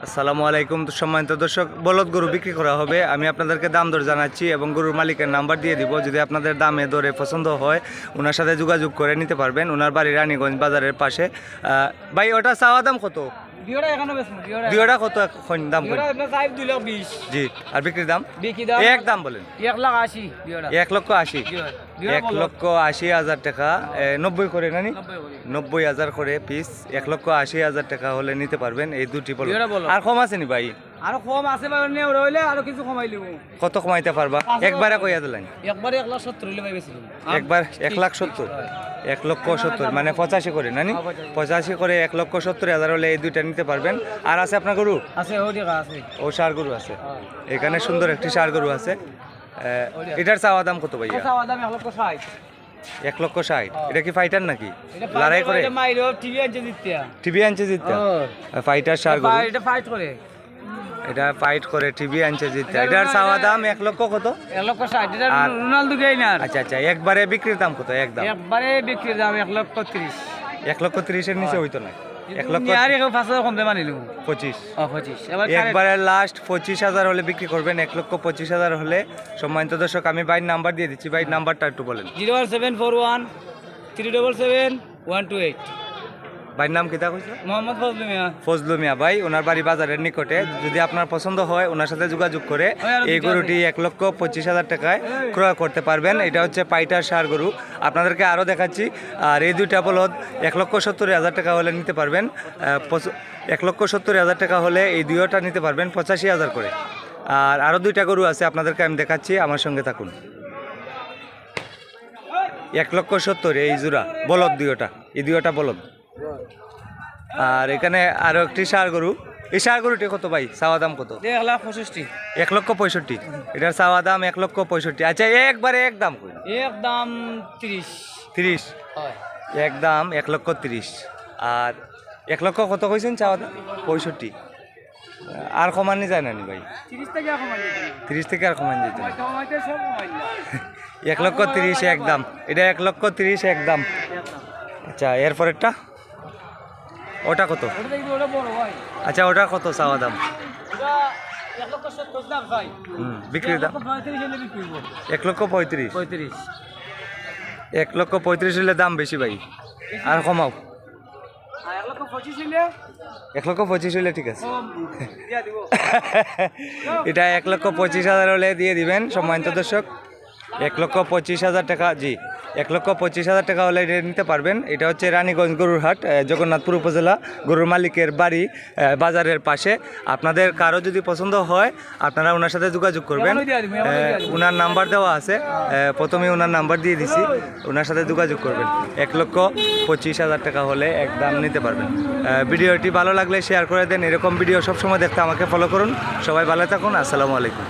আসসালামু আলাইকুম সম্মানিত দর্শক, বলদ গরু বিক্রি করা হবে। আমি আপনাদেরকে দাম দর জানাচ্ছি এবং গরুর মালিকের নাম্বার দিয়ে দিব। যদি আপনাদের দামে দরে পছন্দ হয় ওনার সাথে যোগাযোগ করে নিতে পারবেন। ওনার বাড়ি রানীগঞ্জ বাজারের পাশে। ভাই, ওটা চাওয়া দাম কত? দুইটা কত এখন দাম? জি। আর বিক্রির দাম? এক দাম বলেন। 1,80,000। 1,80,000। 1,80,000 টাকা। 90 করে নানি? 90,000 করে পিস। 1,80,000 টাকা হলে নিতে পারবেন এই দুটি বলদ। আর কম আছে নি ভাই? আরো কম আছে মানে ওরা হইলে আরো কিছু কমাই লিব। কত কমাইতে পারবা? একবারে কইয়া দিলেন। একবারে 1,70,000 হইলে ভাই বেশি। একবার 1,70,000। 1,70,000 মানে 85 করে নানি? 85 করে 1,70,000 হলে এই দুইটা নিতে পারবেন। আর আছে আপনার গরু? আছে, ও টাকা আছে। ও ষাঁড় গরু আছে। এখানে সুন্দর একটি ষাঁড় গরু আছে। এটার চাওয়া দাম কত ভাইয়া? চাওয়া দাম 1,60,000। 1,60,000। এটা কি ফাইটার নাকি? লড়াই করে? এটা মাইরো টিভি আনছে দিতে। টিভি আনছে জিততে? ফাইটার ষাঁড় গরু। এটা ফাইট করে। এটা ফাইট করে টিভি আনছে জিততে। এটার চাওয়া দাম 1 লক্ষ কত? 1,60,000। এটা রোনালদো গেইনার। আচ্ছা আচ্ছা, একবারে বিক্রির দাম কত? একদম একবারে বিক্রির দাম 1,30,000। 1,30,000 নিচে হইতো না? 1,5,000 কম দাম নিলু। 25। 25। একবারে লাস্ট 25,000 হলে বিক্রি করবেন। 1,25,000 হলে। সম্মানিত দর্শক, আমি বাইর নাম্বার দিয়ে দিচ্ছি। বাইর নাম্বারটা একটু বলেন। 01741 377 128। ভাইয়ের নাম কিতা কইছে? মোহাম্মদ ফজলু মিয়া। ফজলু মিয়া ভাই। ওনার বাড়ি বাজারের নিকটে। যদি আপনার পছন্দ হয় ওনার সাথে যোগাযোগ করে এই গরুটি 1,25,000 টাকায় ক্রয় করতে পারবেন। এটা হচ্ছে পাইটার ষাঁড় গরু। আপনাদেরকে আরও দেখাচ্ছি। আর এই দুইটা বলদ 1,70,000 টাকা হলে নিতে পারবেন। 1,70,000 টাকা হলে এই দুইটা নিতে পারবেন 85,000 করে। আর আরও দুইটা গরু আছে, আপনাদেরকে আমি দেখাচ্ছি, আমার সঙ্গে থাকুন। 1,70,000 এই জোড়া বলদ, দুইটা। এই দুইটা বলদ। আর এখানে আরো একটি ষাঁড় গরু। এই ষাঁড় গরুটি কত ভাই? চাওয়া দাম কত? 1,65,000। 1,65,000। এটার চাওয়া দাম 1,65,000। আচ্ছা, একবারে একদম কই? একদম 30। 30। একদম 1,30,000। আর 1 লক্ষ কত কইছেন চাওয়া দাম? 65। আর কমানি যায় না নি ভাই? 30 থেকে কমাই দিতে। 30 থেকে আর কমান যেত না? কমাইতে সব কমাই না। 1,30,000 একদম। এটা 1,30,000 একদম। আচ্ছা, এরপরেরটা ওটা কত? ওটা দেখবি, ওটা বড় ভাই। আচ্ছা, ওটা কত চাওয়া দাম? ওটা 1,70,000 দাম ভাই। বিক্রির দাম 1,35,000 হলে বিক্রি করব। 1,35,000। 35। 1,35,000 হলে দাম বেশি ভাই। আর কমাও। আর 1,25,000 হলে 1,25,000 হলে ঠিক আছে। দিয়া দিব। এটা 1,25,000 হলে দিয়ে দিবেন। সম্মানিত দর্শক, 1,25,000 টাকা। জি, 1,25,000 টাকা হলে এটা নিতে পারবেন। এটা হচ্ছে রানীগঞ্জ গরুর হাট, জগন্নাথপুর উপজেলা। গরুর মালিকের বাড়ি বাজারের পাশে। আপনাদের কারো যদি পছন্দ হয় আপনারা ওনার সাথে যোগাযোগ করবেন। ওনার নাম্বার দেওয়া আছে, প্রথমে ওনার নাম্বার দিয়ে দিছি। ওনার সাথে যোগাযোগ করবেন। 1,25,000 টাকা হলে একদম নিতে পারবেন। ভিডিওটি ভালো লাগলে শেয়ার করে দেন। এরকম ভিডিও সবসময় দেখতে আমাকে ফলো করুন। সবাই ভালো থাকুন। আসসালামু আলাইকুম।